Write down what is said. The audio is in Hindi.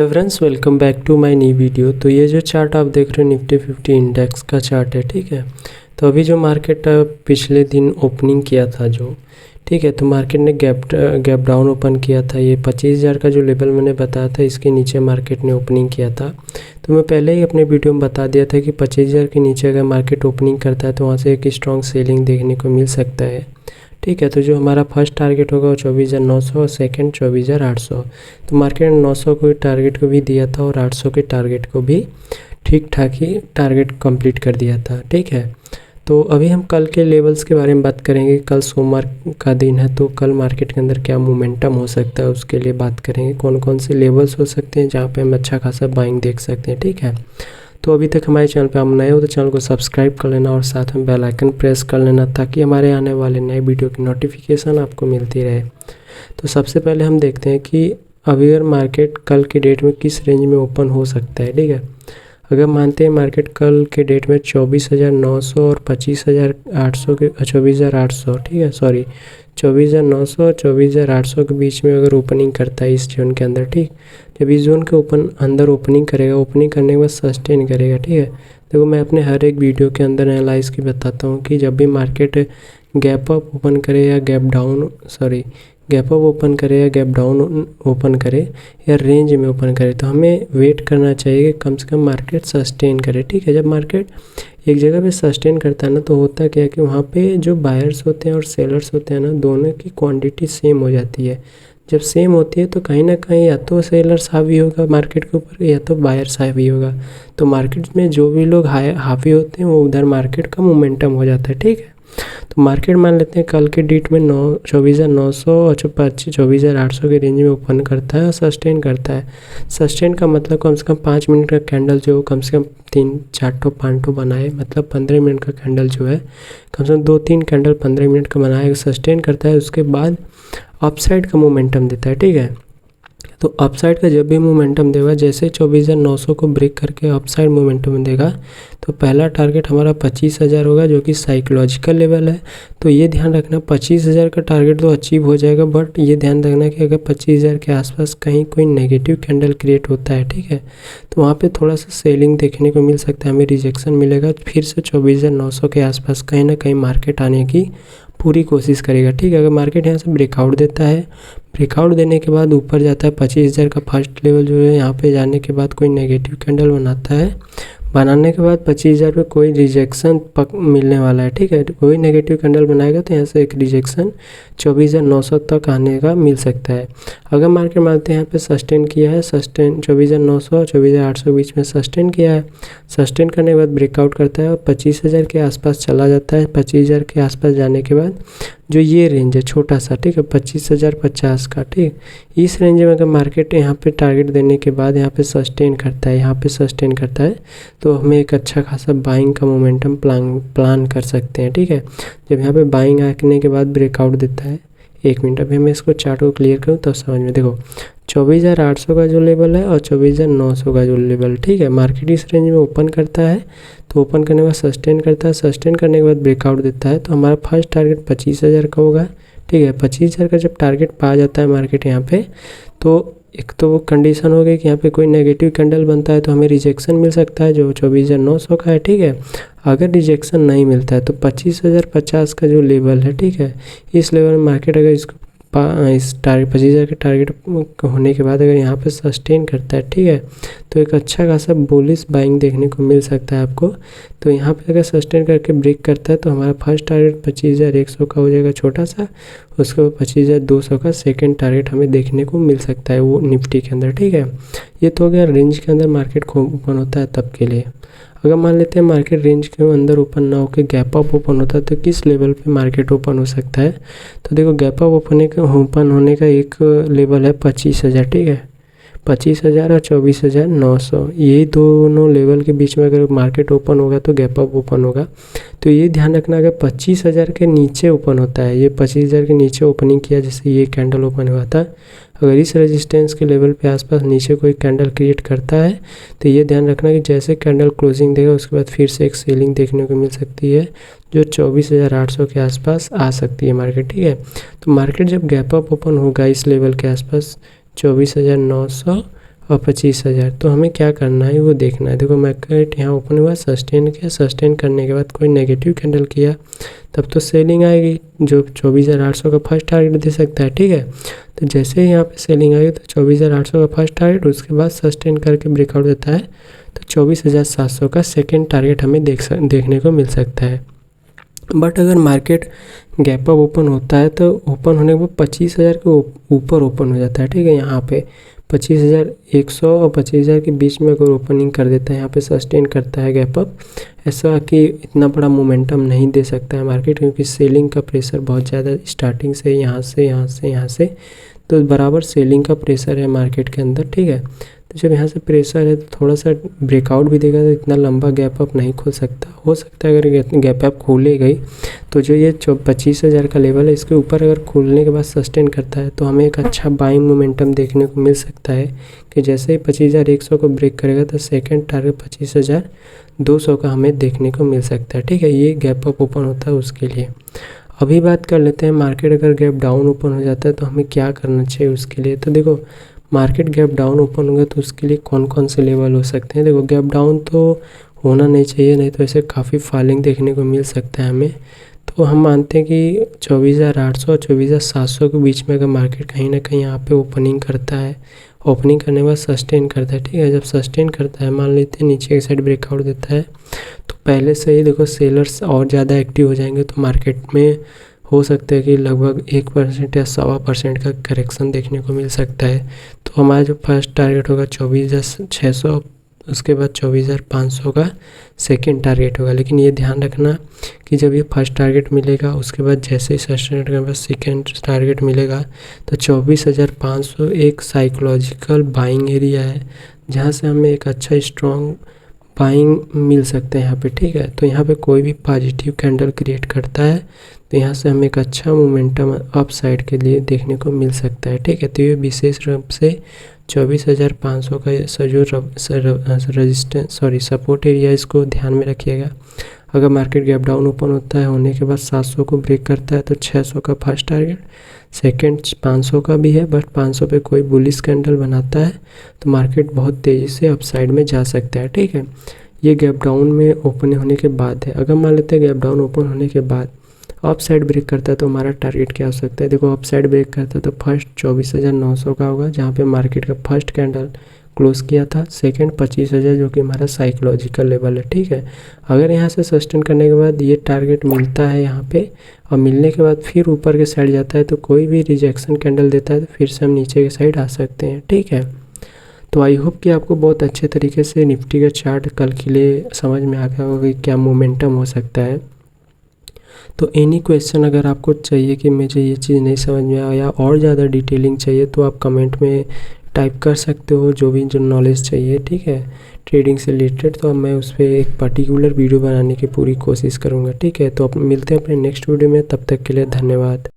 Friends, welcome back to my new video. तो ये जो चार्ट आप देख रहे हो निफ्टी 50 इंडेक्स का चार्ट है, ठीक है। तो अभी जो मार्केट पिछले दिन ओपनिंग किया था जो, ठीक है, तो मार्केट ने गैप डाउन ओपन किया था। ये 25,000 का जो लेवल मैंने बताया था, इसके नीचे मार्केट ने ओपनिंग किया था। तो मैं पहले ही अपने वीडियो में बता दिया था कि 25,000 के नीचे अगर मार्केट ओपनिंग करता है तो वहाँ से एक स्ट्रॉन्ग सेलिंग देखने को मिल सकता है, ठीक है। तो जो हमारा फर्स्ट टारगेट होगा वो 24,900 और सेकंड 24,800। तो मार्केट ने 900 को टारगेट को भी दिया था और 800 के टारगेट को भी ठीक ठाक ही टारगेट कंप्लीट कर दिया था, ठीक है। तो अभी हम कल के लेवल्स के बारे में बात करेंगे। कल सोमवार का दिन है, तो कल मार्केट के अंदर क्या मोमेंटम हो सकता है उसके लिए बात करेंगे। कौन कौन से लेवल्स हो सकते हैं जहाँ पे हम अच्छा खासा बाइंग देख सकते हैं, ठीक है। तो अभी तक हमारे चैनल पे हम नए हो तो चैनल को सब्सक्राइब कर लेना और साथ में बेल आइकन प्रेस कर लेना ताकि हमारे आने वाले नए वीडियो की नोटिफिकेशन आपको मिलती रहे। तो सबसे पहले हम देखते हैं कि अभी अगर मार्केट कल के डेट में किस रेंज में ओपन हो सकता है, ठीक है। अगर मानते हैं मार्केट कल के डेट में 24,900 और 25,800 के 24,800, ठीक है, सॉरी 24,900 और 24,800 के बीच में अगर ओपनिंग करता है इस जोन के अंदर, ठीक। जब इस जोन के अंदर ओपनिंग करेगा, ओपनिंग करने के बाद सस्टेन करेगा, ठीक है। देखो मैं अपने हर एक वीडियो के अंदर एनालाइज की बताता हूँ कि जब भी मार्केट गैप अप ओपन करे या गैप अप ओपन करे या गैप डाउन ओपन करे या रेंज में ओपन करे, तो हमें वेट करना चाहिए कि कम से कम मार्केट सस्टेन करे, ठीक है। जब मार्केट एक जगह पे सस्टेन करता है ना, तो होता क्या है कि वहाँ पे जो बायर्स होते हैं और सेलर्स होते हैं ना, दोनों की क्वांटिटी सेम हो जाती है। जब सेम होती है तो कहीं ना कहीं या तो सेलर्स हावी होगा मार्केट के ऊपर या तो बायर्स हावी होगा। तो मार्केट में जो भी लोग हावी होते हैं वो उधर मार्केट का मोमेंटम हो जाता है, ठीक है। तो मार्केट मान लेते हैं कल के डेट में 24,900 और 24,800 के रेंज में ओपन करता है और सस्टेन करता है। सस्टेन का मतलब कम से कम 5 मिनट का कैंडल जो कम से कम 3-4-5 बनाए, मतलब 15 मिनट का कैंडल जो है कम से कम 2-3 कैंडल 15 मिनट का बनाए, सस्टेन करता है। उसके बाद अपसाइड का मोमेंटम देता है, ठीक है। तो अपसाइड का जब भी मोमेंटम देगा, जैसे 24,900 को ब्रेक करके अपसाइड मोमेंटम देगा, तो पहला टारगेट हमारा 25,000 होगा जो कि साइकोलॉजिकल लेवल है। तो ये ध्यान रखना 25,000 का टारगेट तो अचीव हो जाएगा, बट ये ध्यान रखना कि अगर 25,000 के आसपास कहीं कोई नेगेटिव कैंडल क्रिएट होता है, ठीक है, तो वहाँ पे थोड़ा सा सेलिंग देखने को मिल सकता है, हमें रिजेक्शन मिलेगा। फिर से 24,900 के आसपास कहीं ना कहीं मार्केट आने की पूरी कोशिश करेगा, ठीक है। अगर मार्केट यहाँ से ब्रेकआउट देता है, ब्रेकआउट देने के बाद ऊपर जाता है 25,000 का फर्स्ट लेवल जो है, यहाँ पे जाने के बाद कोई नेगेटिव कैंडल बनाता है, बनाने के बाद 25,000 पे कोई रिजेक्शन मिलने वाला है, ठीक है। कोई नेगेटिव कैंडल बनाएगा तो यहाँ से एक रिजेक्शन 24,900 तक आने का मिल सकता है। अगर मार्केट मानते हैं यहाँ पे सस्टेन किया है, सस्टेन 24,900 और 24,800 के बीच में सस्टेन किया है, सस्टेन करने के बाद ब्रेकआउट करता है और 25,000 के आसपास चला जाता है। 25,000 के आसपास जाने के बाद जो ये रेंज है छोटा सा, ठीक है, 25,050 का, ठीक, इस रेंज में अगर मार्केट यहाँ पे टारगेट देने के बाद यहाँ पे सस्टेन करता है, यहाँ पे सस्टेन करता है, तो हमें एक अच्छा खासा बाइंग का मोमेंटम प्लान कर सकते हैं, ठीक है। जब यहाँ पे बाइंग आने के बाद ब्रेकआउट देता है, 1 मिनट अभी मैं इसको चार्ट को क्लियर करूँ तब समझ में। देखो 24,800 का जो लेवल है और 24,900 का जो लेवल, ठीक है, मार्केट इस रेंज में ओपन करता है, तो ओपन करने के बाद सस्टेन करता है, सस्टेन करने के बाद ब्रेकआउट देता है, तो हमारा फर्स्ट टारगेट 25,000 का होगा, ठीक है। 25,000 का जब टारगेट पा जाता है मार्केट यहाँ पे, तो एक तो वो कंडीशन हो गई कि यहाँ पे कोई नेगेटिव कैंडल बनता है तो हमें रिजेक्शन मिल सकता है जो 24,900 का है, ठीक है। अगर रिजेक्शन नहीं मिलता है तो 25,050 का जो लेवल है, ठीक है, इस लेवल में मार्केट अगर इसको इस टारगेट 25,000 के टारगेट होने के बाद अगर यहाँ पे सस्टेन करता है, ठीक है, तो एक अच्छा खासा बुलिश बाइंग देखने को मिल सकता है आपको। तो यहाँ पे अगर सस्टेन करके ब्रेक करता है तो हमारा फर्स्ट टारगेट 25,100 का हो जाएगा छोटा सा, उसके बाद 25,200 का सेकंड टारगेट हमें देखने को मिल सकता है वो निफ्टी के अंदर, ठीक है। ये तो हो गया रेंज के अंदर मार्केट ओपन होता है तब के लिए। अगर मान लेते हैं मार्केट रेंज के अंदर ओपन ना होकर गैप अप ओपन होता है तो किस लेवल पे मार्केट ओपन हो सकता है। तो देखो गैप अप ओपन होने का एक लेवल है 25,000, ठीक है, 25,000 और 24,900, यही दोनों लेवल के बीच में अगर मार्केट ओपन होगा तो गैप अप ओपन होगा। तो ये ध्यान रखना अगर 25,000 के नीचे ओपन होता है, ये 25,000 के नीचे ओपनिंग किया, जैसे ये कैंडल ओपन हुआ था, अगर इस रेजिस्टेंस के लेवल पे आसपास नीचे कोई कैंडल क्रिएट करता है तो ये ध्यान रखना कि जैसे कैंडल क्लोजिंग देगा उसके बाद फिर से एक सेलिंग देखने को मिल सकती है जो 24,800 के आसपास आ सकती है मार्केट, ठीक है। तो मार्केट जब गैप अप ओपन होगा इस लेवल के आसपास 24,900 और 25,000। तो हमें क्या करना है वो देखना है। देखो मार्केट यहाँ ओपन हुआ, सस्टेन किया, सस्टेन करने के बाद कोई नेगेटिव कैंडल किया तब तो सेलिंग आएगी, जो 24,800 का फर्स्ट टारगेट दे सकता है, ठीक है। तो जैसे ही यहाँ पे सेलिंग आएगी तो 24,800 का फर्स्ट टारगेट, उसके बाद सस्टेन करके ब्रेकआउट देता है तो 24,700 का सेकेंड टारगेट हमें देखने को मिल सकता है। बट अगर मार्केट गैप अप ओपन होता है तो ओपन होने के बाद 25,000 के ऊपर ओपन हो जाता है, ठीक है। यहाँ पे 25,100 और 25,000 के बीच में अगर ओपनिंग कर देता है, यहाँ पे सस्टेन करता है गैप अप, ऐसा कि इतना बड़ा मोमेंटम नहीं दे सकता है मार्केट, क्योंकि सेलिंग का प्रेशर बहुत ज़्यादा स्टार्टिंग से यहाँ से तो बराबर सेलिंग का प्रेशर है मार्केट के अंदर, ठीक है। तो जब यहाँ से प्रेशर है तो थोड़ा सा ब्रेकआउट भी देगा, तो इतना लंबा गैप अप नहीं खोल सकता। हो सकता है अगर गैप अप खोले गई तो जो ये 25,000 का लेवल है इसके ऊपर अगर खोलने के बाद सस्टेन करता है तो हमें एक अच्छा बाइंग मोमेंटम देखने को मिल सकता है कि जैसे ही 25,100 को ब्रेक करेगा तो सेकेंड टारगेट 25,200 का हमें देखने को मिल सकता है, ठीक है। ये गैप अप ओपन होता है उसके लिए। अभी बात कर लेते हैं मार्केट अगर गैप डाउन ओपन हो जाता है तो हमें क्या करना चाहिए उसके लिए। तो देखो मार्केट गैप डाउन ओपन होगा तो उसके लिए कौन कौन से लेवल हो सकते हैं। देखो गैप डाउन तो होना नहीं चाहिए, नहीं तो ऐसे काफ़ी फॉलिंग देखने को मिल सकता है हमें। तो हम मानते हैं कि 24,800 और 24,700 के बीच में अगर मार्केट कहीं ना कहीं यहाँ पे ओपनिंग करता है, ओपनिंग करने के बाद सस्टेन करता है, ठीक है। जब सस्टेन करता है, मान लेते हैं नीचे की साइड ब्रेकआउट देता है, तो पहले से ही देखो सेलर्स और ज़्यादा एक्टिव हो जाएंगे, तो मार्केट में हो सकता है कि लगभग 1% या 1.25% का करेक्शन देखने को मिल सकता है। तो हमारा जो फर्स्ट टारगेट होगा 24,600, उसके बाद 24,500 का सेकेंड टारगेट होगा। लेकिन ये ध्यान रखना कि जब ये फर्स्ट टारगेट मिलेगा उसके बाद जैसे ही सस्टेन के बाद सेकेंड टारगेट मिलेगा तो 24,500 एक साइकोलॉजिकल बाइंग एरिया है, जहाँ से हमें एक अच्छा स्ट्रॉन्ग बाइंग मिल सकते हैं यहाँ पे, ठीक है। तो यहाँ पे कोई भी पॉजिटिव कैंडल क्रिएट करता है तो यहाँ से हमें एक अच्छा मोमेंटम अप साइड के लिए देखने को मिल सकता है, ठीक है। तो ये विशेष रूप से 24,500 का जो सपोर्ट एरिया, इसको ध्यान में रखिएगा। अगर मार्केट गैप डाउन ओपन होता है, होने के बाद 700 को ब्रेक करता है तो 600 का फर्स्ट टारगेट, सेकंड 500 का भी है, बट 500 पे कोई बुलिश कैंडल बनाता है तो मार्केट बहुत तेज़ी से अपसाइड में जा सकता है, ठीक है। ये गैप डाउन में ओपन होने के बाद है। अगर मान लेते हैं गैप डाउन ओपन होने के बाद अप साइड ब्रेक करता है तो हमारा टारगेट क्या हो सकता है। देखो अप साइड ब्रेक करता है तो फर्स्ट 24,900 का होगा, जहाँ पे मार्केट का फर्स्ट कैंडल क्लोज किया था, सेकंड 25,000 जो कि हमारा साइकोलॉजिकल लेवल है, ठीक है। अगर यहाँ से सस्टेन करने के बाद ये टारगेट मिलता है यहाँ पे, और मिलने के बाद फिर ऊपर के साइड जाता है तो कोई भी रिजेक्शन कैंडल देता है तो फिर से हम नीचे के साइड आ सकते हैं, ठीक है। तो आई होप कि आपको बहुत अच्छे तरीके से निफ्टी का चार्ट कल के लिए समझ में आ गया होगा कि क्या मोमेंटम हो सकता है। तो एनी क्वेश्चन अगर आपको चाहिए कि मुझे ये चीज़ नहीं समझ में आया या और ज़्यादा डिटेलिंग चाहिए तो आप कमेंट में टाइप कर सकते हो, जो नॉलेज चाहिए, ठीक है, ट्रेडिंग से रिलेटेड। तो अब मैं उस पर एक पर्टिकुलर वीडियो बनाने की पूरी कोशिश करूँगा, ठीक है। तो मिलते हैं अपने नेक्स्ट वीडियो में, तब तक के लिए धन्यवाद।